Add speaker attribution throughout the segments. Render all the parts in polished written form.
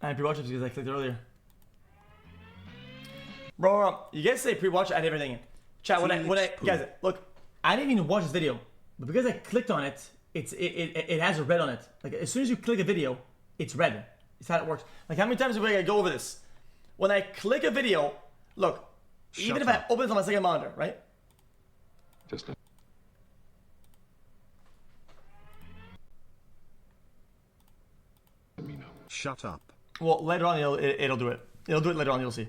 Speaker 1: I pre-watched it because I clicked earlier. Bro, you guys say pre-watch and everything. Chat, when I guys, look, I didn't even watch this video, but because I clicked on it, it has a red on it. Like as soon as you click a video, it's red. It's how it works. Like how many times do I go over this? When I click a video, look, even if I open it on my second monitor, right?
Speaker 2: Just let me know.
Speaker 3: Shut up.
Speaker 1: Well, later on it'll do it. It'll do it later on. You'll see.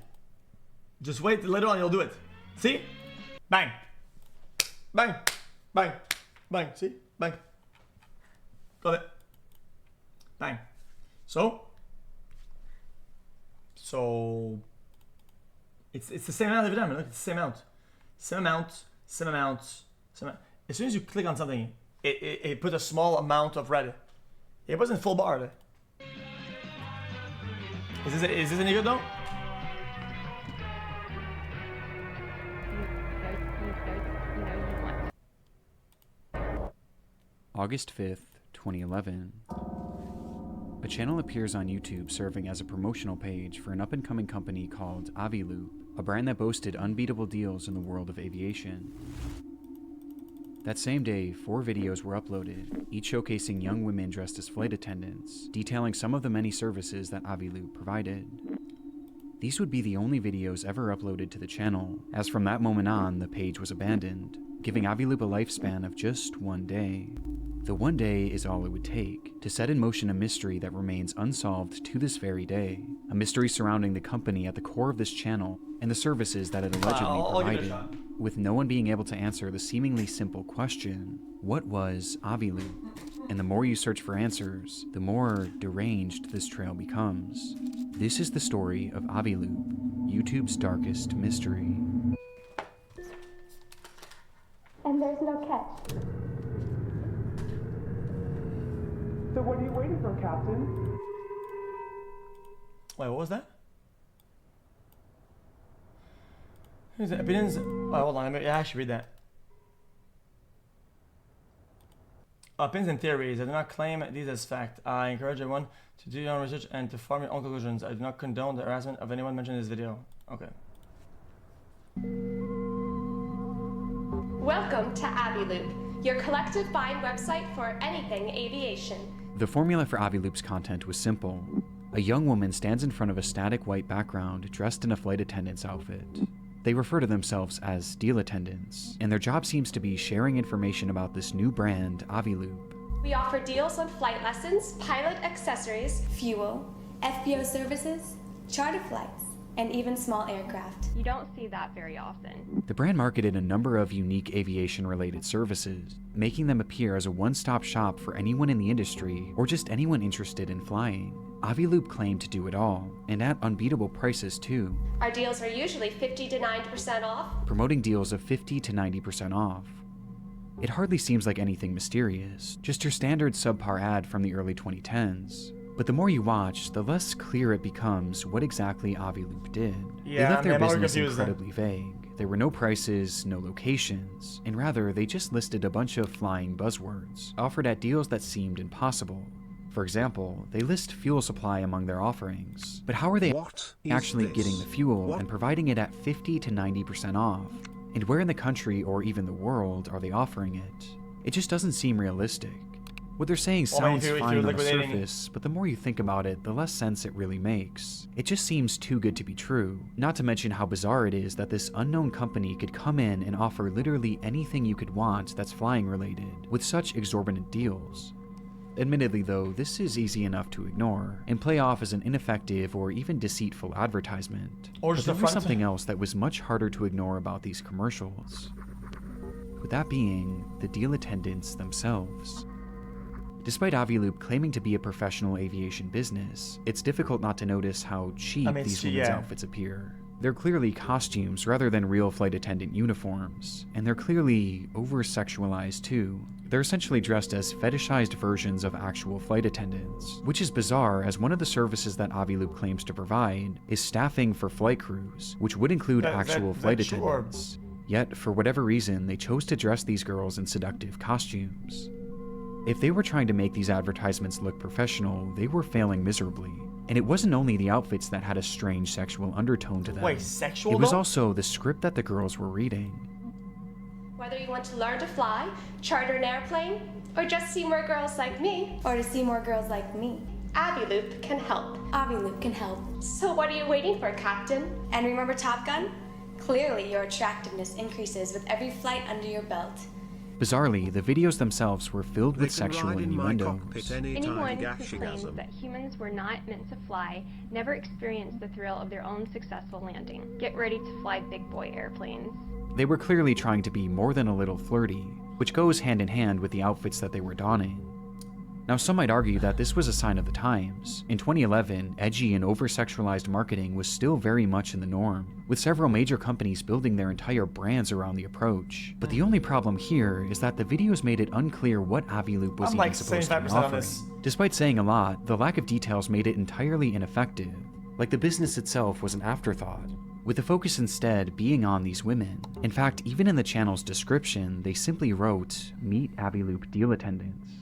Speaker 1: Just wait. Later on you'll do it. See? Bang. Bang. Bang. Bang. See? Bang. Got it. Bang. So it's the same amount every time. Look, it's the same amount. Same amount. Same amount. Same amount. As soon as you click on something, it put a small amount of red. It wasn't full bar. Is this any good though?
Speaker 4: August 5th, 2011. A channel appears on YouTube serving as a promotional page for an up-and-coming company called Aviloop, a brand that boasted unbeatable deals in the world of aviation. That same day, 4 videos were uploaded, each showcasing young women dressed as flight attendants, detailing some of the many services that Aviloop provided. These would be the only videos ever uploaded to the channel, as from that moment on, the page was abandoned, giving Aviloop a lifespan of just 1 day. The 1 day is all it would take to set in motion a mystery that remains unsolved to this very day, a mystery surrounding the company at the core of this channel and the services that it allegedly provided, with no one being able to answer the seemingly simple question, what was Aviloop? And the more you search for answers, the more deranged this trail becomes. This is the story of Aviloop, YouTube's darkest mystery.
Speaker 5: And there's no catch.
Speaker 6: So what are you waiting for, Captain?
Speaker 1: Wait, what was that? Who's that? Opinions? Oh, hold on. Let me actually read that. Opinions and theories. I do not claim these as fact. I encourage everyone to do your own research and to form your own conclusions. I do not condone the harassment of anyone mentioned in this video. Okay.
Speaker 5: Welcome to Aviloop, your collective buying website for anything aviation.
Speaker 4: The formula for Aviloop's content was simple. A young woman stands in front of a static white background dressed in a flight attendant's outfit. They refer to themselves as deal attendants, and their job seems to be sharing information about this new brand, Aviloop.
Speaker 5: We offer deals on flight lessons, pilot accessories, fuel,
Speaker 7: FBO services, charter flights, and even small aircraft.
Speaker 8: You don't see that very often.
Speaker 4: The brand marketed a number of unique aviation-related services, making them appear as a one-stop shop for anyone in the industry or just anyone interested in flying. Aviloop claimed to do it all, and at unbeatable prices too.
Speaker 5: Our deals are usually 50 to 90% off.
Speaker 4: Promoting deals of 50 to 90% off. It hardly seems like anything mysterious, just your standard subpar ad from the early 2010s. But the more you watch, the less clear it becomes what exactly Aviloop did.
Speaker 1: Yeah,
Speaker 4: they left their
Speaker 1: I'm more
Speaker 4: business
Speaker 1: confused
Speaker 4: incredibly vague. There were no prices, no locations, and rather they just listed a bunch of flying buzzwords, offered at deals that seemed impossible. For example, they list fuel supply among their offerings, but how are they actually getting the fuel and providing it at 50 to 90% off? And where in the country or even the world are they offering it? It just doesn't seem realistic. What they're saying sounds fine on the surface, but the more you think about it, the less sense it really makes. It just seems too good to be true, not to mention how bizarre it is that this unknown company could come in and offer literally anything you could want that's flying related, with such exorbitant deals. Admittedly though, this is easy enough to ignore, and play off as an ineffective or even deceitful advertisement.
Speaker 1: Or
Speaker 4: but there was something else that was much harder to ignore about these commercials. With that being, the deal attendants themselves. Despite Aviloop claiming to be a professional aviation business, it's difficult not to notice how cheap these women's outfits appear. They're clearly costumes rather than real flight attendant uniforms, and they're clearly over-sexualized too. They're essentially dressed as fetishized versions of actual flight attendants, which is bizarre as one of the services that Aviloop claims to provide is staffing for flight crews, which would include actual flight attendants. Yet, for whatever reason, they chose to dress these girls in seductive costumes. If they were trying to make these advertisements look professional, they were failing miserably. And it wasn't only the outfits that had a strange sexual undertone to them.
Speaker 1: Wait, sexual
Speaker 4: It was
Speaker 1: though?
Speaker 4: also the script that the girls were reading.
Speaker 5: Whether you want to learn to fly, charter an airplane, or just see more girls like me,
Speaker 7: Or to see more girls like me.
Speaker 5: Aviloop can help.
Speaker 7: Aviloop can help.
Speaker 5: So what are you waiting for, Captain?
Speaker 7: And remember Top Gun? Clearly your attractiveness increases with every flight under your belt.
Speaker 4: Bizarrely, the videos themselves were filled with sexual innuendos.
Speaker 8: Anyone who claims that humans were not meant to fly never experienced the thrill of their own successful landing. Get ready to fly big boy airplanes.
Speaker 4: They were clearly trying to be more than a little flirty, which goes hand in hand with the outfits that they were donning. Now, some might argue that this was a sign of the times. In 2011, edgy and over-sexualized marketing was still very much in the norm, with several major companies building their entire brands around the approach. But the only problem here is that the videos made it unclear what Aviloop was
Speaker 1: I'm
Speaker 4: even
Speaker 1: like
Speaker 4: supposed to be
Speaker 1: 75% on
Speaker 4: offering.
Speaker 1: this.
Speaker 4: Despite saying a lot, the lack of details made it entirely ineffective. Like the business itself was an afterthought, with the focus instead being on these women. In fact, even in the channel's description, they simply wrote, "Meet Aviloop deal attendants."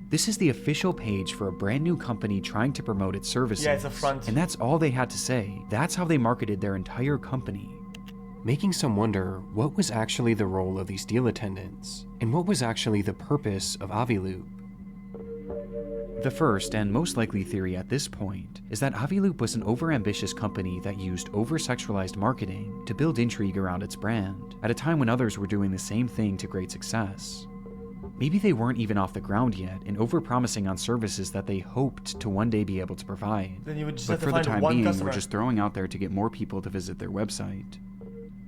Speaker 4: This is the official page for a brand new company trying to promote its services.
Speaker 1: Yeah, it's a front.
Speaker 4: And that's all they had to say. That's how they marketed their entire company. Making some wonder what was actually the role of these deal attendants, and what was actually the purpose of Aviloop. The first and most likely theory at this point is that Aviloop was an overambitious company that used over-sexualized marketing to build intrigue around its brand, at a time when others were doing the same thing to great success. Maybe they weren't even off the ground yet and over-promising on services that they hoped to one day be able to provide.
Speaker 1: Then you would just
Speaker 4: But
Speaker 1: have to
Speaker 4: for the
Speaker 1: find
Speaker 4: time
Speaker 1: one
Speaker 4: being,
Speaker 1: customer.
Speaker 4: we're just throwing out there to get more people to visit their website.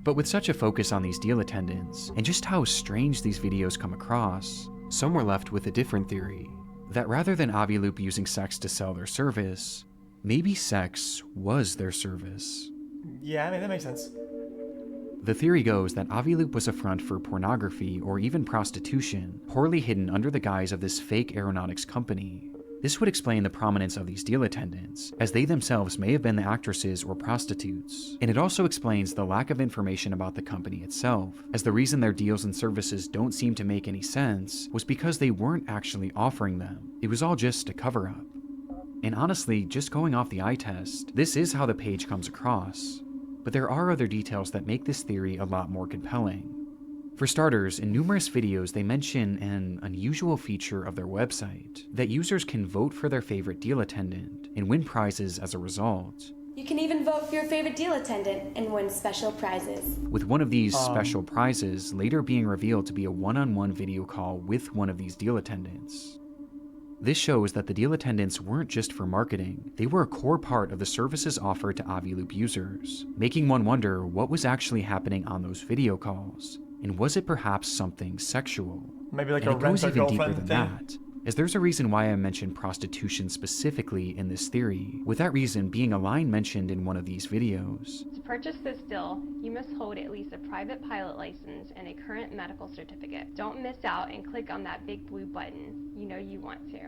Speaker 4: But with such a focus on these deal attendants, and just how strange these videos come across, some were left with a different theory. That rather than Aviloop using sex to sell their service, maybe sex was their service.
Speaker 1: Yeah, I mean, that makes sense.
Speaker 4: The theory goes that Aviloop was a front for pornography or even prostitution, poorly hidden under the guise of this fake aeronautics company. This would explain the prominence of these deal attendants, as they themselves may have been the actresses or prostitutes. And it also explains the lack of information about the company itself, as the reason their deals and services don't seem to make any sense was because they weren't actually offering them. It was all just a cover-up. And honestly, just going off the eye test, this is how the page comes across. But there are other details that make this theory a lot more compelling. For starters, in numerous videos they mention an unusual feature of their website, that users can vote for their favorite deal attendant and win prizes as a result.
Speaker 7: You can even vote for your favorite deal attendant and win special prizes.
Speaker 4: With one of these special prizes later being revealed to be a one-on-one video call with one of these deal attendants. This shows that the deal attendants weren't just for marketing, they were a core part of the services offered to Aviloop users, making one wonder what was actually happening on those video calls, and was it perhaps something sexual?
Speaker 1: Maybe like
Speaker 4: And
Speaker 1: a
Speaker 4: it goes even deeper
Speaker 1: rent-a-girlfriend
Speaker 4: than
Speaker 1: thing.
Speaker 4: that, as there's a reason why I mentioned prostitution specifically in this theory, with that reason being a line mentioned in one of these videos.
Speaker 8: To purchase this deal, you must hold at least a private pilot license and a current medical certificate. Don't miss out and click on that big blue button. You know you want to.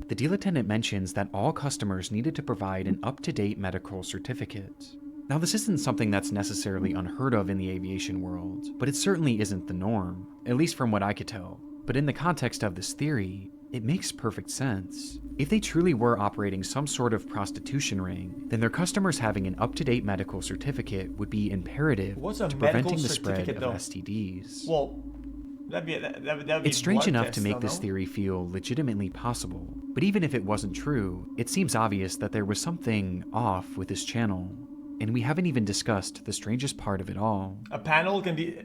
Speaker 4: The deal attendant mentions that all customers needed to provide an up-to-date medical certificate. Now, this isn't something that's necessarily unheard of in the aviation world, but it certainly isn't the norm, at least from what I could tell. But in the context of this theory, it makes perfect sense. If they truly were operating some sort of prostitution ring, then their customers having an up-to-date medical certificate would be imperative
Speaker 1: What's a
Speaker 4: to
Speaker 1: medical
Speaker 4: preventing the spread
Speaker 1: certificate,
Speaker 4: of
Speaker 1: though?
Speaker 4: STDs.
Speaker 1: Well, that'd be
Speaker 4: It's strange
Speaker 1: blood
Speaker 4: enough
Speaker 1: test,
Speaker 4: to make
Speaker 1: though,
Speaker 4: this
Speaker 1: no?
Speaker 4: theory feel legitimately possible, but even if it wasn't true, it seems obvious that there was something off with this channel, and we haven't even discussed the strangest part of it all.
Speaker 1: A panel can be...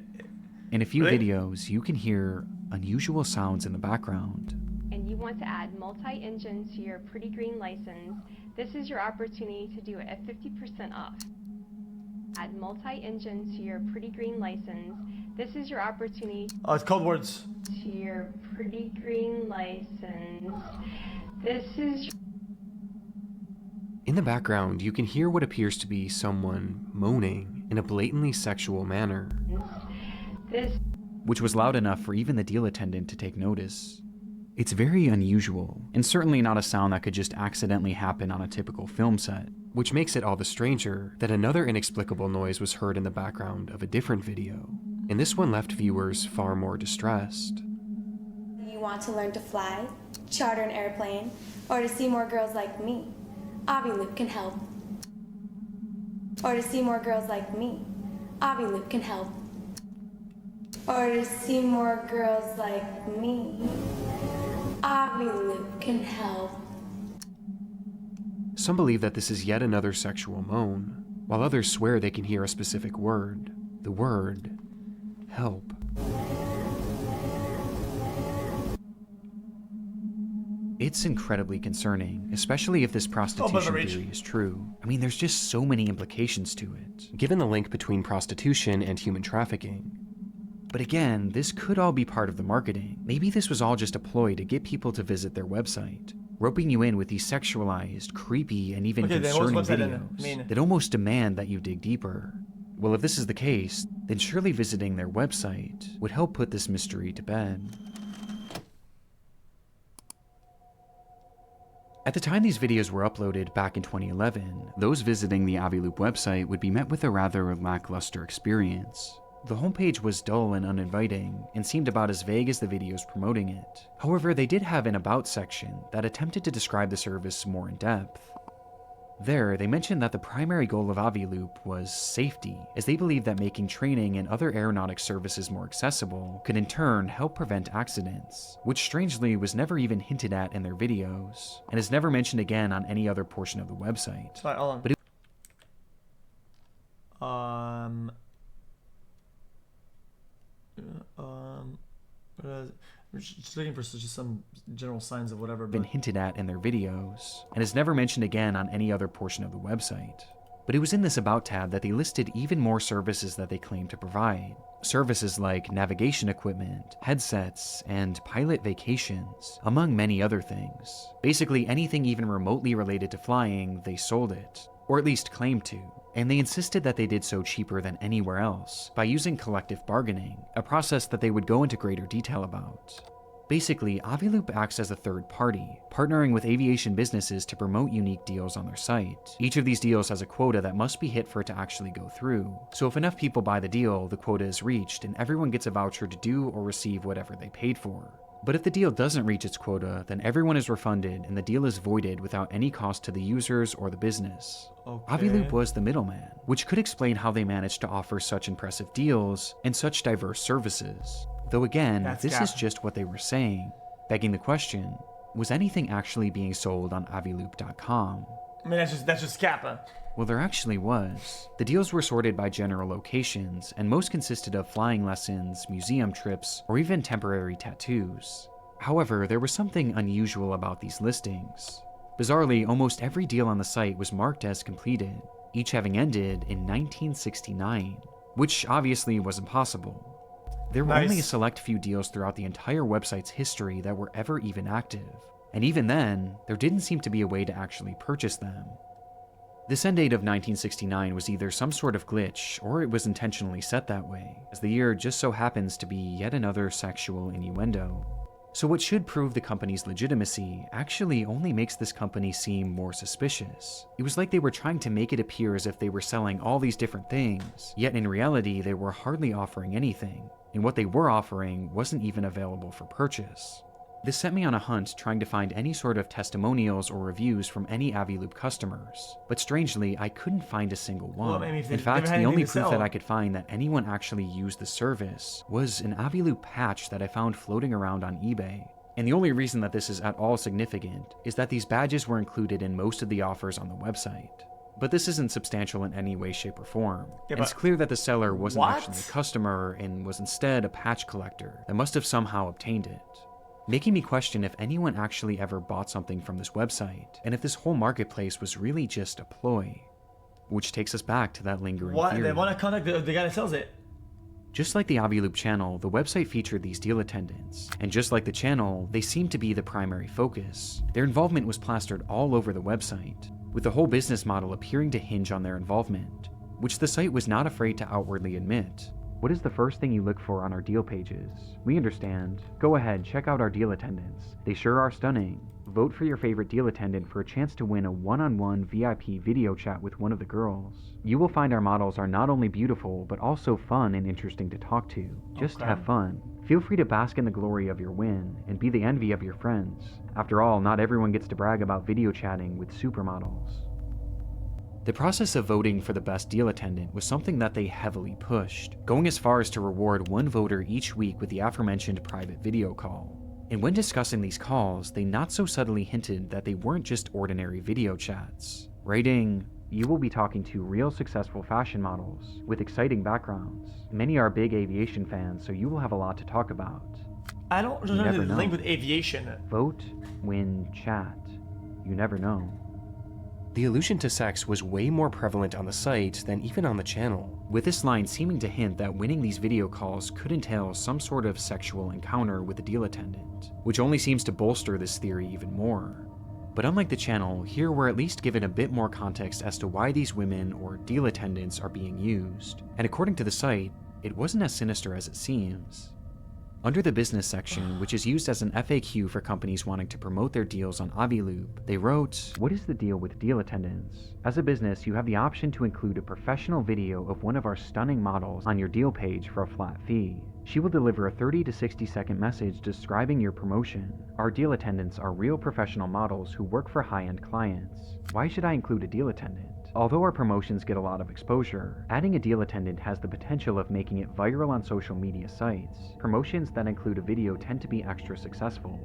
Speaker 4: In a few
Speaker 1: Really?
Speaker 4: videos, you can hear unusual sounds in the background.
Speaker 8: And you want to add multi-engine to your pretty green license, this is your opportunity to do it at 50% off. Add multi-engine to your pretty green license, this is your opportunity
Speaker 1: Oh, it's code words.
Speaker 8: to your pretty green license. This is
Speaker 4: In the background, you can hear what appears to be someone moaning in a blatantly sexual manner,
Speaker 8: this
Speaker 4: which was loud enough for even the deal attendant to take notice. It's very unusual, and certainly not a sound that could just accidentally happen on a typical film set, which makes it all the stranger that another inexplicable noise was heard in the background of a different video, and this one left viewers far more distressed.
Speaker 7: You want to learn to fly, charter an airplane, or to see more girls like me. Aviloop can help. Or to see more girls like me, Aviloop can help. Or to see more girls like me, Aviloop can help.
Speaker 4: Some believe that this is yet another sexual moan, while others swear they can hear a specific word. The word, help. It's incredibly concerning, especially if this prostitution theory is true. I mean, there's just so many implications to it, given the link between prostitution and human trafficking. But again, this could all be part of the marketing. Maybe this was all just a ploy to get people to visit their website, roping you in with these sexualized, creepy, and even concerning videos that almost demand that you dig deeper. Well, if this is the case, then surely visiting their website would help put this mystery to bed. At the time these videos were uploaded back in 2011, those visiting the Aviloop website would be met with a rather lackluster experience. The homepage was dull and uninviting, and seemed about as vague as the videos promoting it. However, they did have an About section that attempted to describe the service more in depth. There, they mentioned that the primary goal of Aviloop was safety, as they believed that making training and other aeronautic services more accessible could in turn help prevent accidents, which strangely was never even hinted at in their videos, and is never mentioned again on any other portion of the website.
Speaker 1: Sorry, hold on.
Speaker 4: But
Speaker 1: we're just looking for just some general signs of whatever.
Speaker 4: Been hinted at in their videos, and is never mentioned again on any other portion of the website. But it was in this About tab that they listed even more services that they claimed to provide. Services like navigation equipment, headsets, and pilot vacations, among many other things. Basically anything even remotely related to flying, they sold it, or at least claimed to. And they insisted that they did so cheaper than anywhere else, by using collective bargaining, a process that they would go into greater detail about. Basically, Aviloop acts as a third party, partnering with aviation businesses to promote unique deals on their site. Each of these deals has a quota that must be hit for it to actually go through. So if enough people buy the deal, the quota is reached, and everyone gets a voucher to do or receive whatever they paid for. But if the deal doesn't reach its quota, then everyone is refunded and the deal is voided without any cost to the users or the business.
Speaker 1: Okay.
Speaker 4: Aviloop was the middleman, which could explain how they managed to offer such impressive deals and such diverse services. Though again, this is just what they were saying, begging the question, was anything actually being sold on Aviloop.com?
Speaker 1: I mean, that's just Kappa.
Speaker 4: Well, there actually was. The deals were sorted by general locations, and most consisted of flying lessons, museum trips, or even temporary tattoos. However, there was something unusual about these listings. Bizarrely, almost every deal on the site was marked as completed, each having ended in 1969, which obviously was impossible. There were only a select few deals throughout the entire website's history that were ever even active, and even then, there didn't seem to be a way to actually purchase them. This end date of 1969 was either some sort of glitch, or it was intentionally set that way, as the year just so happens to be yet another sexual innuendo. So what should prove the company's legitimacy actually only makes this company seem more suspicious. It was like they were trying to make it appear as if they were selling all these different things, yet in reality they were hardly offering anything, and what they were offering wasn't even available for purchase. This set me on a hunt trying to find any sort of testimonials or reviews from any Aviloop customers, but strangely, I couldn't find a single one.
Speaker 1: Well, I mean,
Speaker 4: in fact, the only proof that I could find that anyone actually used the service was an Aviloop patch that I found floating around on eBay. And the only reason that this is at all significant is that these badges were included in most of the offers on the website. But this isn't substantial in any way, shape, or form. Yeah, and it's clear that the seller wasn't actually a customer and was instead a patch collector that must have somehow obtained it, making me question if anyone actually ever bought something from this website, and if this whole marketplace was really just a ploy. Which takes us back to that lingering theory.
Speaker 1: They want to contact the guy that sells it.
Speaker 4: Just like the Aviloop channel, the website featured these deal attendants, and just like the channel, they seemed to be the primary focus. Their involvement was plastered all over the website, with the whole business model appearing to hinge on their involvement, which the site was not afraid to outwardly admit. What is the first thing you look for on our deal pages? We understand. Go ahead, check out our deal attendants. They sure are stunning. Vote for your favorite deal attendant for a chance to win a one-on-one VIP video chat with one of the girls. You will find our models are not only beautiful, but also fun and interesting to talk to. Just have fun. Feel free to bask in the glory of your win and be the envy of your friends. After all, not everyone gets to brag about video chatting with supermodels. The process of voting for the best deal attendant was something that they heavily pushed, going as far as to reward one voter each week with the aforementioned private video call. And when discussing these calls, they not so subtly hinted that they weren't just ordinary video chats, writing, "You will be talking to real successful fashion models with exciting backgrounds. Many are big aviation fans, so you will have a lot to talk about.
Speaker 1: I don't
Speaker 4: You never
Speaker 1: know the
Speaker 4: know.
Speaker 1: link with aviation.
Speaker 4: Vote, win, chat. You never know."
Speaker 3: The allusion to sex was way more prevalent on the site than even on the channel,
Speaker 4: with this line seeming to hint that winning these video calls could entail some sort of sexual encounter with the deal attendant, which only seems to bolster this theory even more. But unlike the channel, here we're at least given a bit more context as to why these women or deal attendants are being used, and according to the site, it wasn't as sinister as it seems. Under the business section, which is used as an FAQ for companies wanting to promote their deals on Aviloop, they wrote, "What is the deal with deal attendants? As a business, you have the option to include a professional video of one of our stunning models on your deal page for a flat fee. She will deliver a 30 to 60 second message describing your promotion. Our deal attendants are real professional models who work for high-end clients. Why should I include a deal attendant? Although our promotions get a lot of exposure, adding a deal attendant has the potential of making it viral on social media sites. Promotions that include a video tend to be extra successful."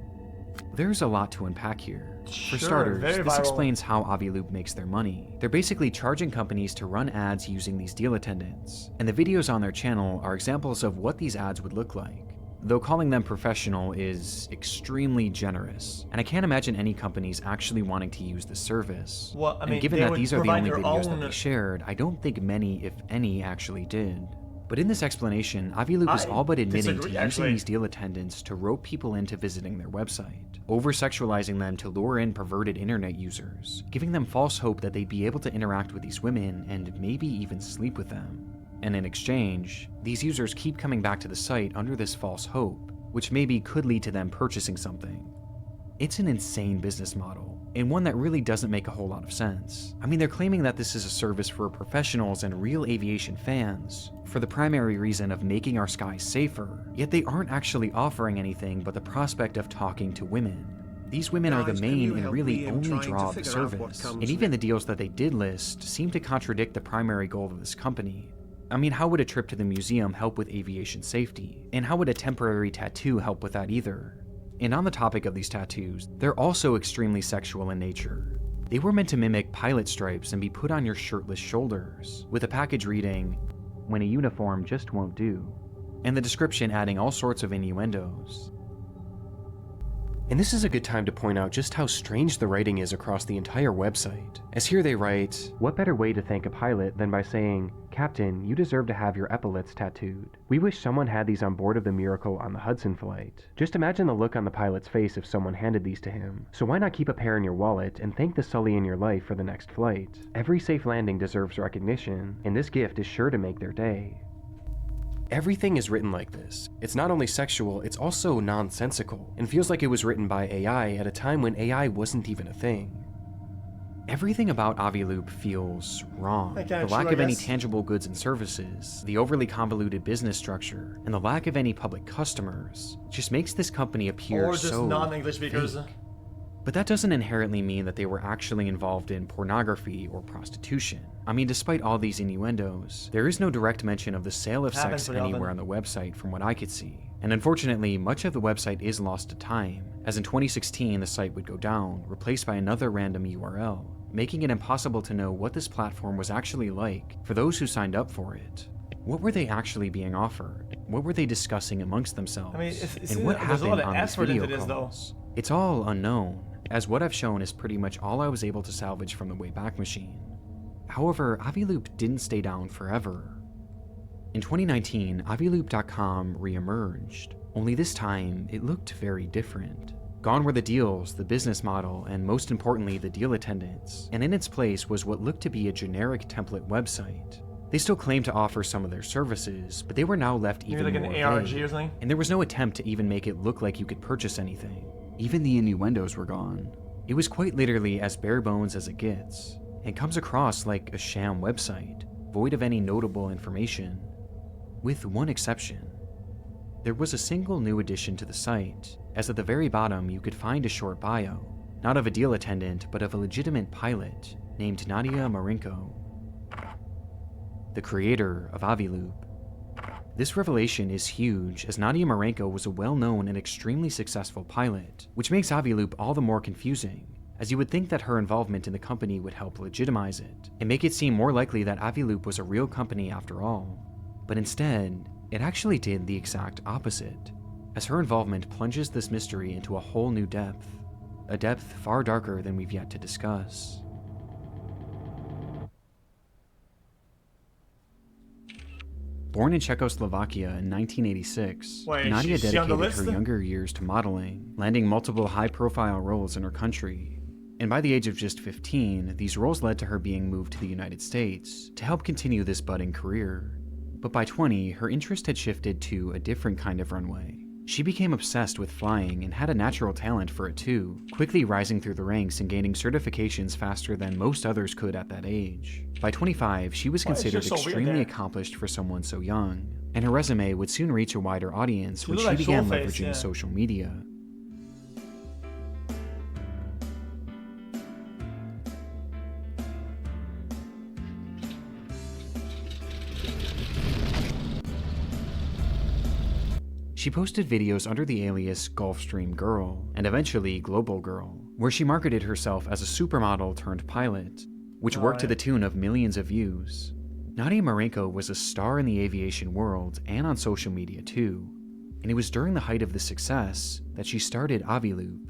Speaker 4: There's a lot to unpack here. For
Speaker 1: Sure,
Speaker 4: starters,
Speaker 1: very
Speaker 4: this
Speaker 1: viral.
Speaker 4: explains how Aviloop makes their money. They're basically charging companies to run ads using these deal attendants, and the videos on their channel are examples of what these ads would look like. Though calling them professional is extremely generous, and I can't imagine any companies actually wanting to use the service.
Speaker 1: Well, I mean,
Speaker 4: and given
Speaker 1: they
Speaker 4: that
Speaker 1: would
Speaker 4: these are the
Speaker 1: provide
Speaker 4: only
Speaker 1: their
Speaker 4: videos that
Speaker 1: own-
Speaker 4: they shared, I don't think many, if any, actually did. But in this explanation, Aviloop is
Speaker 1: I
Speaker 4: all but admitting
Speaker 1: disagree,
Speaker 4: to
Speaker 1: actually.
Speaker 4: using these deal attendants to rope people into visiting their website, over-sexualizing them to lure in perverted internet users, giving them false hope that they'd be able to interact with these women and maybe even sleep with them. And in exchange, these users keep coming back to the site under this false hope, which maybe could lead to them purchasing something. It's an insane business model, and one that really doesn't make a whole lot of sense. I mean, they're claiming that this is a service for professionals and real aviation fans, for the primary reason of making our skies safer, yet they aren't actually offering anything but the prospect of talking to women. These women are the main and really only draw of the service, and even the deals that they did list seem to contradict the primary goal of this company. I mean, how would a trip to the museum help with aviation safety? And how would a temporary tattoo help with that either? And on the topic of these tattoos, they're also extremely sexual in nature. They were meant to mimic pilot stripes and be put on your shirtless shoulders, with a package reading, "When a uniform just won't do," and the description adding all sorts of innuendos.
Speaker 3: and this is a good time to point out just how strange the writing is across the entire website, as here they write,
Speaker 4: What better way to thank a pilot than by saying, "Captain, you deserve to have your epaulets tattooed. We wish someone had these on board of the Miracle on the Hudson flight." Just imagine the look on the pilot's face if someone handed these to him. So why not keep a pair in your wallet and thank the Sully in your life for the next flight? Every safe landing deserves recognition, and this gift is sure to make their day.
Speaker 3: everything is written like this. It's not only sexual, it's also nonsensical, and feels like it was written by AI at a time when AI wasn't even a thing.
Speaker 4: Everything about Aviloop feels wrong.
Speaker 1: Kinda
Speaker 4: The lack
Speaker 1: true, I
Speaker 4: of any
Speaker 1: guess.
Speaker 4: tangible goods and services, the overly convoluted business structure, and the lack of any public customers just makes this company appear
Speaker 1: Or just
Speaker 4: so
Speaker 1: non-English speakers.
Speaker 4: fake. But that doesn't inherently mean that they were actually involved in pornography or prostitution. I mean, despite all these innuendos, there is no direct mention of the sale of
Speaker 1: Happens
Speaker 4: sex
Speaker 1: pretty often.
Speaker 4: anywhere on the website from what I could see. And unfortunately, much of the website is lost to time, as in 2016 the site would go down, replaced by another random URL, making it impossible to know what this platform was actually like for those who signed up for it. What were they actually being offered? What were they discussing amongst themselves?
Speaker 1: I mean, it's-
Speaker 4: and what
Speaker 1: there's a
Speaker 4: happened
Speaker 1: lot of
Speaker 4: on these
Speaker 1: effort
Speaker 4: video
Speaker 1: into this, though.
Speaker 4: calls? It's all unknown, as what I've shown is pretty much all I was able to salvage from the Wayback Machine. However, Aviloop didn't stay down forever. In 2019, Aviloop.com re-emerged, only this time it looked very different. Gone were the deals, the business model, and most importantly, the deal attendants, and in its place was what looked to be a generic template website. They still claimed to offer some of their services, but they were now left even
Speaker 1: Maybe like
Speaker 4: more
Speaker 1: an ARG
Speaker 4: vague,
Speaker 1: or something?
Speaker 4: and there was no attempt to even make it look like you could purchase anything. Even the innuendos were gone. It was quite literally as bare bones as it gets, and comes across like a sham website, void of any notable information. With one exception. There was a single new addition to the site, as at the very bottom you could find a short bio, not of a deal attendant, but of a legitimate pilot named Nadia Marenko, the creator of Aviloop. This revelation is huge, as Nadia Marenko was a well-known and extremely successful pilot, which makes Aviloop all the more confusing, as you would think that her involvement in the company would help legitimize it, and make it seem more likely that Aviloop was a real company after all. But instead, it actually did the exact opposite, as her involvement plunges this mystery into a whole new depth, a depth far darker than we've yet to discuss. Born in Czechoslovakia in 1986,
Speaker 1: Wait,
Speaker 4: Nadia
Speaker 1: she's on the
Speaker 4: dedicated
Speaker 1: list?
Speaker 4: her younger years to modeling, landing multiple high-profile roles in her country. And by the age of just 15, these roles led to her being moved to the United States to help continue this budding career. But by 20, her interest had shifted to a different kind of runway. She became obsessed with flying and had a natural talent for it too, quickly rising through the ranks and gaining certifications faster than most others could at that age. By 25, she was
Speaker 1: Why is she
Speaker 4: considered
Speaker 1: so weird
Speaker 4: extremely
Speaker 1: there?
Speaker 4: accomplished for someone so young, and her resume would soon reach a wider audience when
Speaker 1: look
Speaker 4: she
Speaker 1: like
Speaker 4: began
Speaker 1: Soulface,
Speaker 4: leveraging
Speaker 1: yeah.
Speaker 4: social media. She posted videos under the alias Gulfstream Girl, and eventually Global Girl, where she marketed herself as a supermodel turned pilot, which worked to the tune of millions of views. Nadia Marenko was a star in the aviation world and on social media too, and it was during the height of this success that she started Aviloop.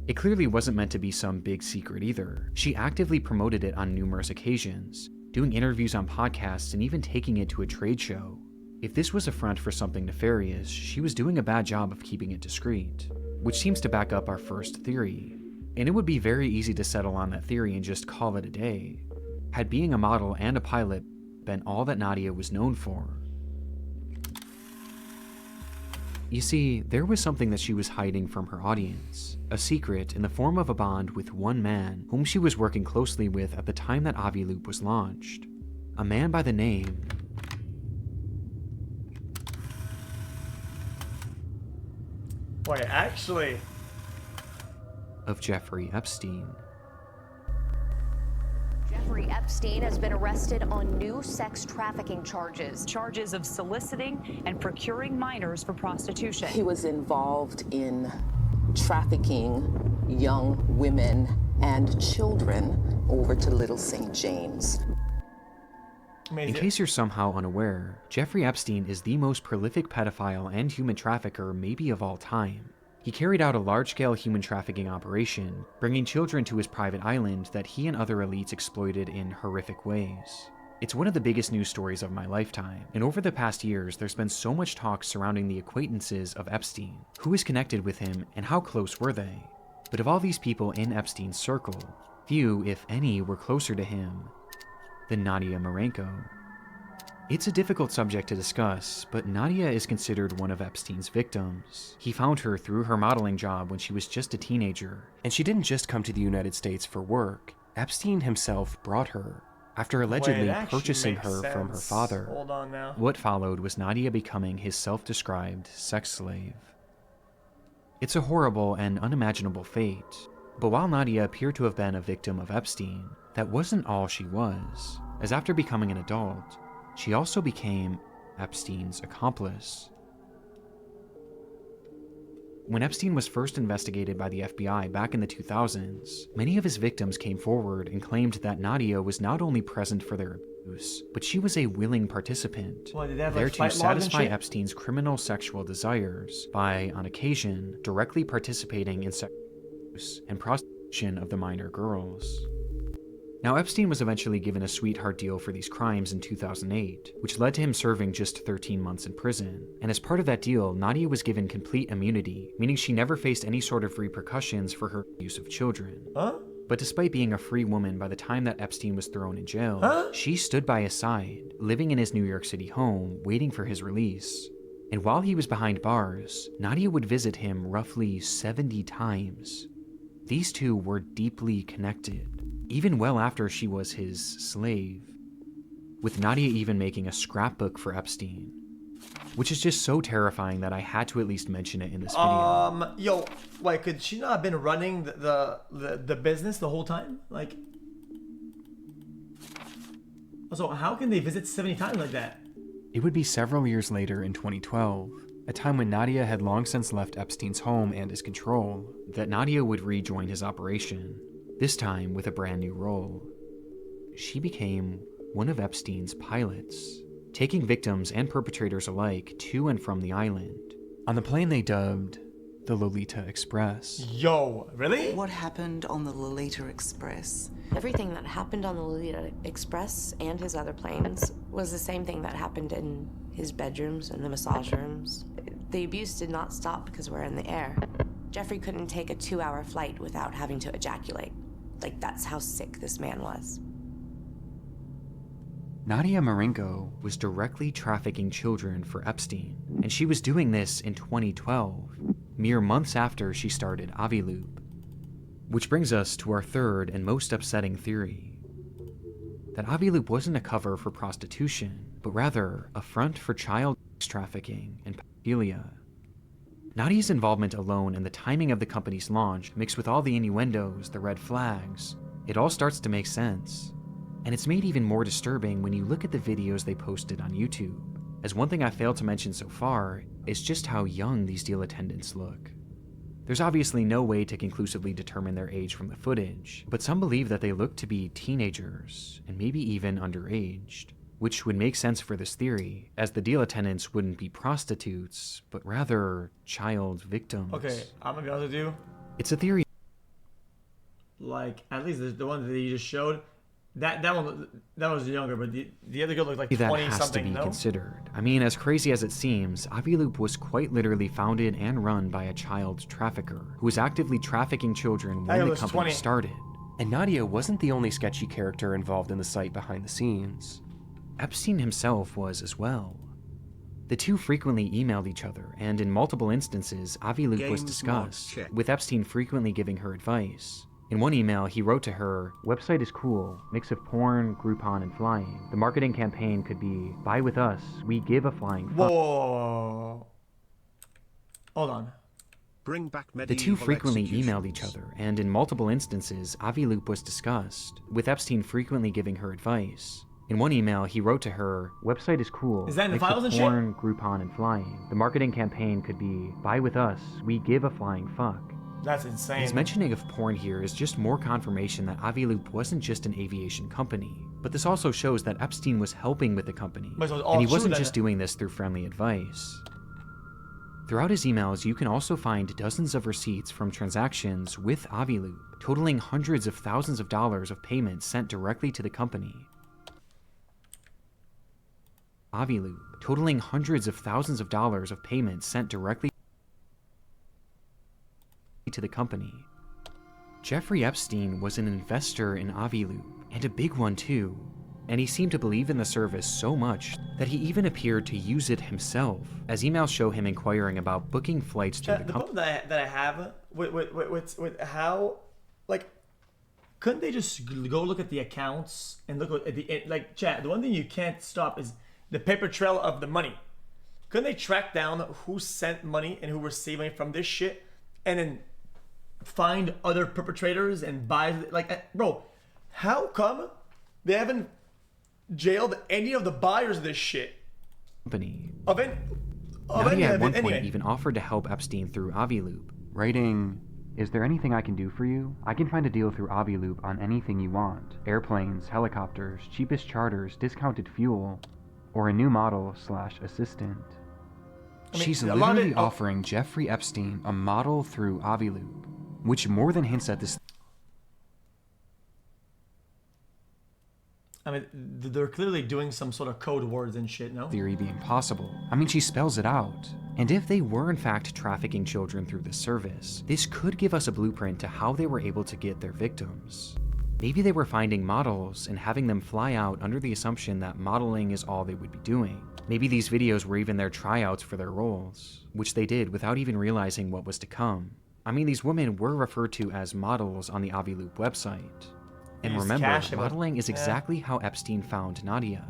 Speaker 4: It clearly wasn't meant to be some big secret either. She actively promoted it on numerous occasions, doing interviews on podcasts and even taking it to a trade show. If this was a front for something nefarious, she was doing a bad job of keeping it discreet, which seems to back up our first theory. And it would be very easy to settle on that theory and just call it a day, had being a model and a pilot been all that Nadia was known for. You see, there was something that she was hiding from her audience, a secret in the form of a bond with one man whom she was working closely with at the time that Aviloop was launched. A man by the name
Speaker 1: Wait, actually.
Speaker 4: of Jeffrey Epstein.
Speaker 9: Jeffrey Epstein has been arrested on new sex trafficking charges.
Speaker 10: Charges of soliciting and procuring minors for prostitution.
Speaker 11: He was involved in trafficking young women and children over to Little St. James.
Speaker 1: Amazing.
Speaker 4: In case you're somehow unaware, Jeffrey Epstein is the most prolific pedophile and human trafficker maybe of all time. He carried out a large-scale human trafficking operation, bringing children to his private island that he and other elites exploited in horrific ways. It's one of the biggest news stories of my lifetime, and over the past years there's been so much talk surrounding the acquaintances of Epstein, who is connected with him and how close were they. But of all these people in Epstein's circle, few, if any, were closer to him than Nadia Marenko. It's a difficult subject to discuss, but Nadia is considered one of Epstein's victims. He found her through her modeling job when she was just a teenager.
Speaker 3: And she didn't just come to the United States for work. Epstein himself brought her, after allegedly purchasing her from her father.
Speaker 1: Hold on now.
Speaker 4: What followed was Nadia becoming his self-described sex slave. It's a horrible and unimaginable fate, but while Nadia appeared to have been a victim of Epstein, that wasn't all she was, as after becoming an adult, she also became Epstein's accomplice. When Epstein was first investigated by the FBI back in the 2000s, many of his victims came forward and claimed that Nadia was not only present for their abuse, but she was a willing participant,
Speaker 1: What, did they have,
Speaker 4: there
Speaker 1: like,
Speaker 4: to
Speaker 1: fight logs and
Speaker 4: satisfy
Speaker 1: shit?
Speaker 4: Epstein's criminal sexual desires by, on occasion, directly participating in sexual abuse and prostitution of the minor girls. Now, Epstein was eventually given a sweetheart deal for these crimes in 2008, which led to him serving just 13 months in prison. And as part of that deal, Nadia was given complete immunity, meaning she never faced any sort of repercussions for her use of children.
Speaker 1: Huh?
Speaker 4: But despite being a free woman by the time that Epstein was thrown in jail, she stood by his side, living in his New York City home, waiting for his release. And while he was behind bars, Nadia would visit him roughly 70 times. These two were deeply connected, even well after she was his slave, with Nadia even making a scrapbook for Epstein, which is just so terrifying that I had to at least mention it in this video.
Speaker 1: Yo, wait, could she not have been running the business the whole time? Like, also, how can they visit 70 times like that?
Speaker 3: It would be several years later in 2012, a time when Nadia had long since left Epstein's home and his control,
Speaker 4: that Nadia would rejoin his operation, this time with a brand new role. She became one of Epstein's pilots, taking victims and perpetrators alike to and from the island,
Speaker 3: on the plane they dubbed the Lolita Express.
Speaker 1: Yo, really?
Speaker 12: What happened on the Lolita Express?
Speaker 13: Everything that happened on the Lolita Express and his other planes was the same thing that happened in his bedrooms and the massage rooms. The abuse did not stop because we're in the air. Jeffrey couldn't take a 2-hour flight without having to ejaculate. Like, that's how sick this man was.
Speaker 4: Nadia Marenko was directly trafficking children for Epstein, and she was doing this in 2012, mere months after she started Aviloop. Which brings us to our third and most upsetting theory, that Aviloop wasn't a cover for prostitution, but rather a front for child trafficking and pedophilia. Nadia's involvement alone and the timing of the company's launch, mixed with all the innuendos, the red flags, it all starts to make sense. And it's made even more disturbing when you look at the videos they posted on YouTube, as one thing I failed to mention so far is just how young these deal attendants look. There's obviously no way to conclusively determine their age from the footage, but some believe that they look to be teenagers, and maybe even underaged, which would make sense for this theory, as the deal attendants wouldn't be prostitutes, but rather child victims.
Speaker 1: Okay, I'm gonna be honest with you.
Speaker 4: It's a theory.
Speaker 1: Like, at least the one that you just showed, that one was younger, but the other girl looked like 20
Speaker 4: that has
Speaker 1: something.
Speaker 4: to be
Speaker 1: No?
Speaker 4: considered. I mean, as crazy as it seems, Aviloop was quite literally founded and run by a child trafficker who was actively trafficking children when the company started.
Speaker 3: And Nadia wasn't the only sketchy character involved in the site behind the scenes.
Speaker 4: Epstein himself was as well. The two frequently emailed each other, and in multiple instances, Aviloop was discussed, with Epstein frequently giving her advice. In one email, he wrote to her, "Website is cool, mix of porn, Groupon, and flying. The marketing campaign could be, buy with us, we give a flying fuck."
Speaker 1: Whoa. Hold on.
Speaker 14: Bring back
Speaker 4: the two frequently emailed each other, and in multiple instances, Aviloop was discussed, with Epstein frequently giving her advice. In one email, he wrote to her, "Website is cool,
Speaker 1: Is that in the
Speaker 4: mix
Speaker 1: files
Speaker 4: of
Speaker 1: and
Speaker 4: porn, Groupon, and flying. The marketing campaign could be, buy with us, we give a flying fuck."
Speaker 1: That's insane.
Speaker 4: His mentioning of porn here is just more confirmation that Aviloop wasn't just an aviation company, but this also shows that Epstein was helping with the company, and he wasn't just doing this through friendly advice. Throughout his emails, you can also find dozens of receipts from transactions with Aviloop, totaling hundreds of thousands of dollars of payments sent directly to the company. Aviloop, totaling hundreds of thousands of dollars of payments sent directly to the company. Jeffrey Epstein was an investor in Aviloop, and a big one too, and he seemed to believe in the service so much that he even appeared to use it himself, as emails show him inquiring about booking flights to the company.
Speaker 1: The problem that I have with how, like, couldn't they just go look at the accounts and look at the, like, chat, the one thing you can't stop is the paper trail of the money. Couldn't they track down who sent money and who received money from this shit, and then find other perpetrators and buy, like, bro, how come they haven't jailed any of the buyers of this shit?
Speaker 4: Nadia at one point even offered to help Epstein through Aviloop, writing, "Is there anything I can do for you? I can find a deal through Aviloop on anything you want. Airplanes, helicopters, cheapest charters, discounted fuel, or a new model/assistant." She's literally offering Jeffrey Epstein a model through Aviloop, which more than hints at this.
Speaker 1: I mean, they're clearly doing some sort of code words and shit, no?
Speaker 3: Theory being possible. I mean, she spells it out. And if they were in fact trafficking children through this service, this could give us a blueprint to how they were able to get their victims. Maybe they were finding models and having them fly out under the assumption that modeling is all they would be doing. Maybe these videos were even their tryouts for their roles, which they did without even realizing what was to come. I mean, these women were referred to as models on the Aviloop website. And remember, modeling is exactly how Epstein found Nadia.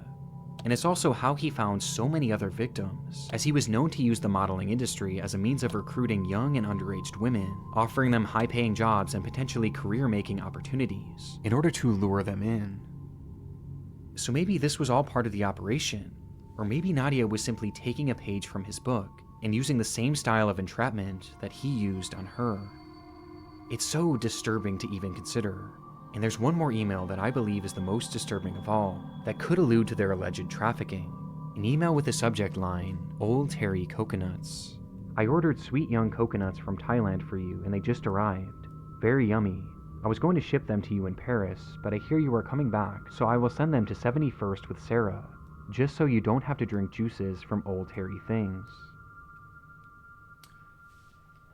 Speaker 3: And it's also how he found so many other victims, as he was known to use the modeling industry as a means of recruiting young and underage women, offering them high-paying jobs and potentially career-making opportunities in order to lure them in. So maybe this was all part of the operation, or maybe Nadia was simply taking a page from his book and using the same style of entrapment that he used on her. It's so disturbing to even consider. And there's one more email that I believe is the most disturbing of all, that could allude to their alleged trafficking. An email with the subject line, "Old Terry Coconuts. I ordered sweet young coconuts from Thailand for you and they just arrived. Very yummy. I was going to ship them to you in Paris, but I hear you are coming back, so I will send them to 71st with Sarah, just so you don't have to drink juices from Old Terry things."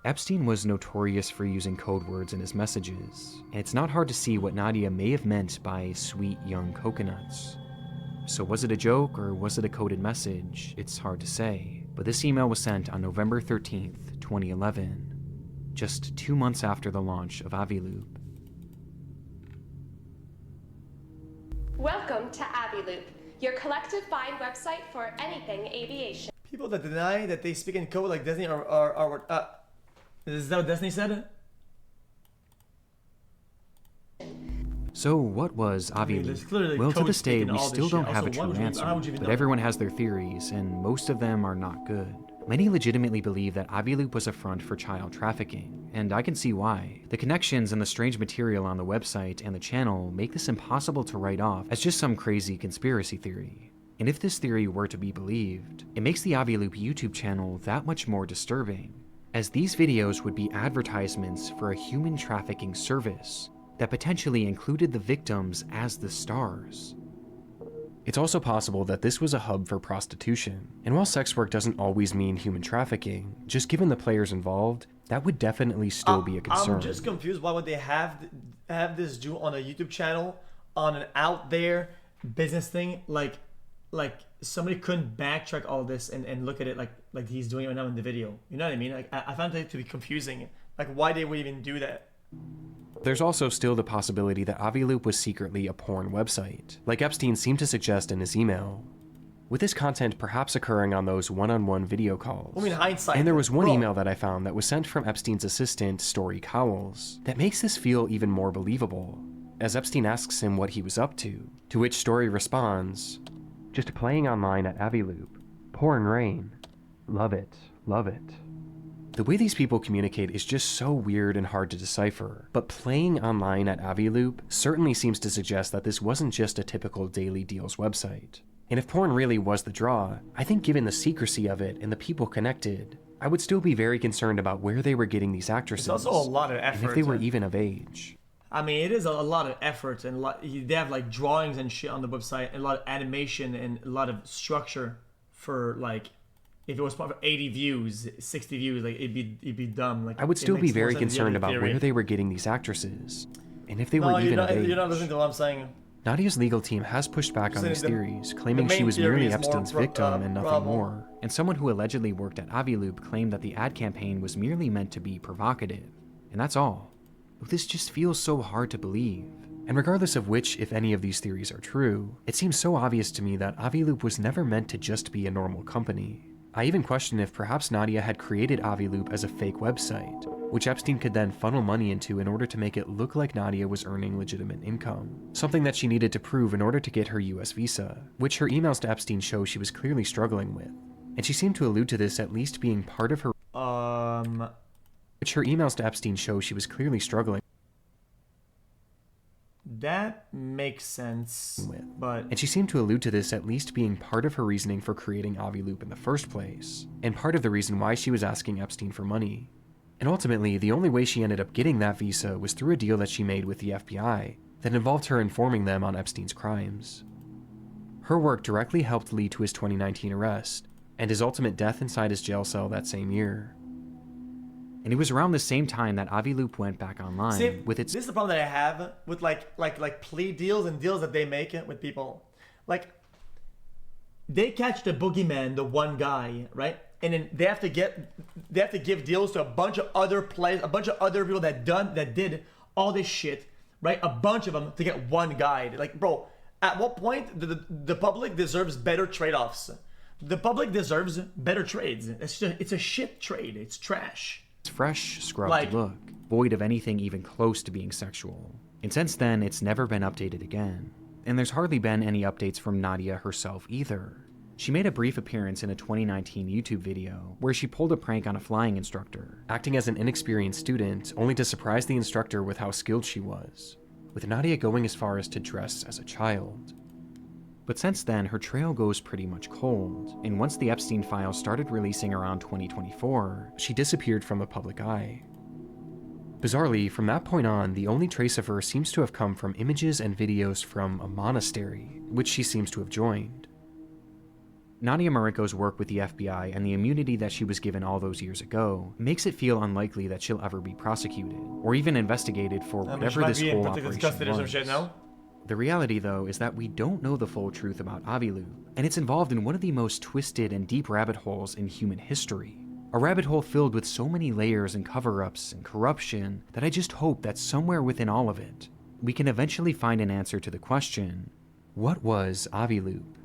Speaker 3: Epstein was notorious for using code words in his messages, and it's not hard to see what Nadia may have meant by sweet young coconuts. So was it a joke or was it a coded message? It's hard to say, but this email was sent on November 13th, 2011, just 2 months after the launch of Aviloop.
Speaker 5: Welcome to Aviloop, your collective buying website for anything aviation.
Speaker 1: People that deny that they speak in code like Disney is that what Disney said?
Speaker 3: So what was Aviloop? Well, to this day, we still don't have a true answer, but everyone has their theories, and most of them are not good. Many legitimately believe that Aviloop was a front for child trafficking, and I can see why. The connections and the strange material on the website and the channel make this impossible to write off as just some crazy conspiracy theory. And if this theory were to be believed, it makes the Aviloop YouTube channel that much more disturbing, as these videos would be advertisements for a human trafficking service that potentially included the victims as the stars. It's also possible that this was a hub for prostitution, and while sex work doesn't always mean human trafficking, just given the players involved, that would definitely still be a concern.
Speaker 1: I'm just confused, why would they have this do on a YouTube channel on an out there business thing? Like somebody couldn't backtrack all this and look at it like he's doing it right now in the video. You know what I mean? Like I found it to be confusing. Like why they would even do that.
Speaker 3: There's also still the possibility that Aviloop was secretly a porn website, like Epstein seemed to suggest in his email, with this content perhaps occurring on those one-on-one video calls.
Speaker 1: I mean, hindsight.
Speaker 3: And there was one email that I found that was sent from Epstein's assistant, Story Cowles, that makes this feel even more believable, as Epstein asks him what he was up to which Story responds, "Just playing online at Aviloop. Pouring rain. Love it, love it." The way these people communicate is just so weird and hard to decipher, but playing online at Aviloop certainly seems to suggest that this wasn't just a typical daily deals website. And if porn really was the draw, I think given the secrecy of it and the people connected, I would still be very concerned about where they were getting these actresses.
Speaker 1: It's also a lot of effort.
Speaker 3: And if they were even of age.
Speaker 1: I mean, it is a lot of effort, and they have like drawings and shit on the website, and a lot of animation and a lot of structure for like, if it was part of 80 views, 60 views, like it'd be dumb. Like
Speaker 3: I would still be very concerned about where they were getting these actresses, and if they were even of age.
Speaker 1: You're not listening to what I'm saying.
Speaker 3: Nadia's legal team has pushed back on these theories, claiming she was merely Epstein's victim and nothing more. And someone who allegedly worked at Aviloop claimed that the ad campaign was merely meant to be provocative, and that's all. This just feels so hard to believe. And regardless of which, if any of these theories are true, it seems so obvious to me that Aviloop was never meant to just be a normal company. I even question if perhaps Nadia had created Aviloop as a fake website, which Epstein could then funnel money into in order to make it look like Nadia was earning legitimate income, something that she needed to prove in order to get her US visa, which her emails to Epstein show she was clearly struggling with. And she seemed to allude to this at least being part of her which her emails to Epstein show she was clearly struggling.
Speaker 1: That makes sense, but...
Speaker 3: And she seemed to allude to this at least being part of her reasoning for creating Aviloop in the first place, and part of the reason why she was asking Epstein for money. And ultimately, the only way she ended up getting that visa was through a deal that she made with the FBI, that involved her informing them on Epstein's crimes. Her work directly helped lead to his 2019 arrest and his ultimate death inside his jail cell that same year. And it was around the same time that Aviloop went back online with its...
Speaker 1: This is the problem that I have with like plea deals and deals that they make with people. Like, they catch the boogeyman, the one guy, right? And then they have to give deals to a bunch of other players, a bunch of other people that did all this shit, right? A bunch of them to get one guy. Like, bro, at what point the public deserves better trade-offs? The public deserves better trades. It's a shit trade. It's trash.
Speaker 3: It's fresh, scrubbed look, void of anything even close to being sexual. And since then, it's never been updated again. And there's hardly been any updates from Nadia herself either. She made a brief appearance in a 2019 YouTube video where she pulled a prank on a flying instructor, acting as an inexperienced student only to surprise the instructor with how skilled she was, with Nadia going as far as to dress as a child. But since then, her trail goes pretty much cold, and once the Epstein files started releasing around 2024, she disappeared from the public eye. Bizarrely, from that point on, the only trace of her seems to have come from images and videos from a monastery, which she seems to have joined. Nadia Marinko's work with the FBI and the immunity that she was given all those years ago makes it feel unlikely that she'll ever be prosecuted, or even investigated for whatever this whole operation was. The reality, though, is that we don't know the full truth about Aviloop, and it's involved in one of the most twisted and deep rabbit holes in human history. A rabbit hole filled with so many layers and cover-ups and corruption that I just hope that somewhere within all of it, we can eventually find an answer to the question, what was Aviloop?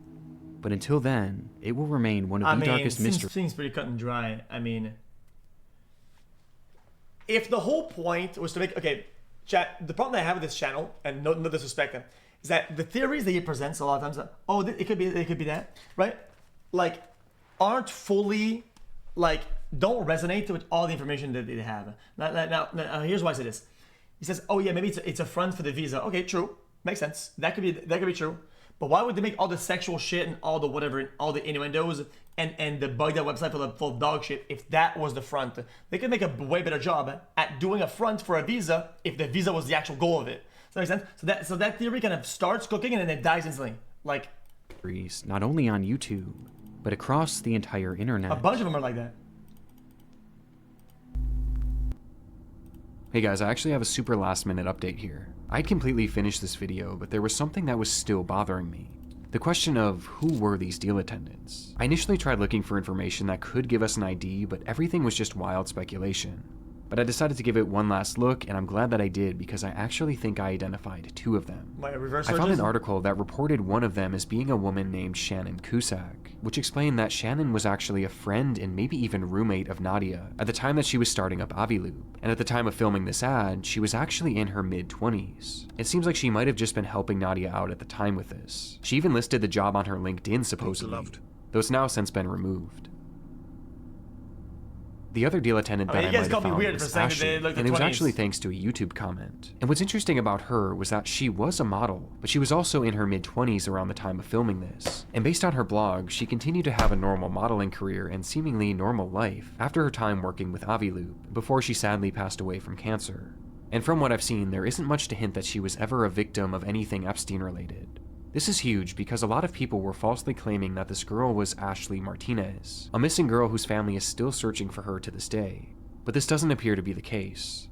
Speaker 3: But until then, it will remain one of the darkest mysteries.
Speaker 1: Seems pretty cut and dry. I mean, if the whole point was to make... Okay, chat, the problem that I have with this channel, and no disrespect, is that the theories that he presents a lot of times, it could be that, right? Like, aren't fully, like, don't resonate with all the information that they have. Now, here's why I say this. He says, oh yeah, maybe it's a front for the visa. Okay, true. Makes sense. That could be true. But why would they make all the sexual shit and all the whatever, all the innuendos and the bug that website full of dog shit if that was the front? They could make a way better job at doing a front for a visa if the visa was the actual goal of it. Does that make sense? So that theory kind of starts cooking and then it dies instantly. Like,
Speaker 3: not only on YouTube, but across the entire internet.
Speaker 1: A bunch of them are like that.
Speaker 3: Hey guys, I actually have a super last minute update here. I'd completely finished this video, but there was something that was still bothering me. The question of who were these deal attendants. I initially tried looking for information that could give us an ID, but everything was just wild speculation. But I decided to give it one last look, and I'm glad that I did because I actually think I identified two of them. I found an article that reported one of them as being a woman named Shannon Cusack, which explained that Shannon was actually a friend and maybe even roommate of Nadia at the time that she was starting up Aviloop, and at the time of filming this ad, she was actually in her mid-20s. It seems like she might have just been helping Nadia out at the time with this. She even listed the job on her LinkedIn supposedly, though it's now since been removed. The other deal attendant that I might have found was Ashley, and it was actually thanks to a YouTube comment. And what's interesting about her was that she was a model, but she was also in her mid-20s around the time of filming this. And based on her blog, she continued to have a normal modeling career and seemingly normal life after her time working with Aviloop, before she sadly passed away from cancer. And from what I've seen, there isn't much to hint that she was ever a victim of anything Epstein-related. This is huge because a lot of people were falsely claiming that this girl was Ashley Martinez, a missing girl whose family is still searching for her to this day. But this doesn't appear to be the case.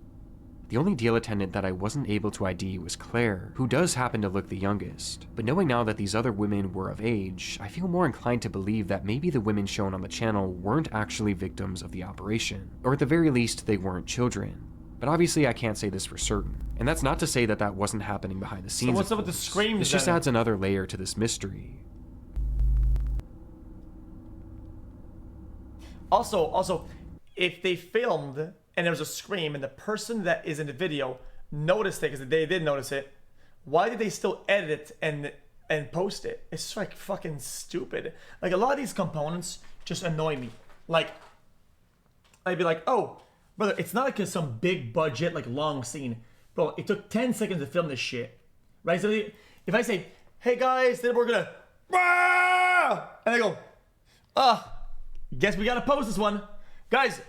Speaker 3: The only deal attendant that I wasn't able to ID was Claire, who does happen to look the youngest. But knowing now that these other women were of age, I feel more inclined to believe that maybe the women shown on the channel weren't actually victims of the operation, or at the very least they weren't children. But obviously I can't say this for certain. And that's not to say that that wasn't happening behind the scenes.
Speaker 1: So what's up with the screams?
Speaker 3: This just adds another layer to this mystery.
Speaker 1: Also, if they filmed and there was a scream and the person that is in the video noticed it, because they did notice it, why did they still edit it and post it? It's just like fucking stupid. Like, a lot of these components just annoy me. Like, I'd be like, oh, brother, it's not like some big budget, like long scene. Bro, it took 10 seconds to film this shit. Right? So if I say, hey guys, then we're gonna, and they go, guess we gotta post this one. Guys,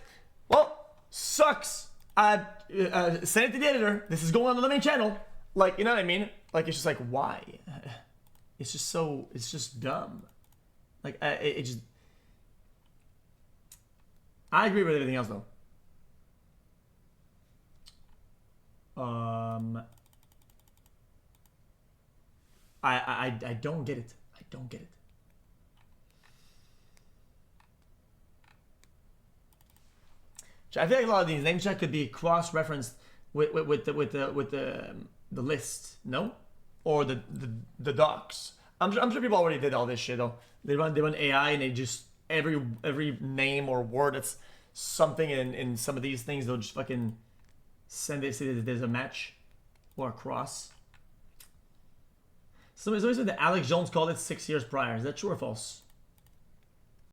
Speaker 1: well, sucks. Send it to the editor. This is going on the main channel. Like, you know what I mean? Like, it's just like, why? It's just so, it's just dumb. Like, it just, I agree with everything else though. I don't get it. I don't get it. I feel like a lot of these name check could be cross-referenced with the list, no, or the docs. I'm sure people already did all this shit though. They run AI and they just every name or word that's something in some of these things, they'll just fucking send it, say that there's a match or a cross. Somebody said that Alex Jones called it 6 years prior. Is that true or false?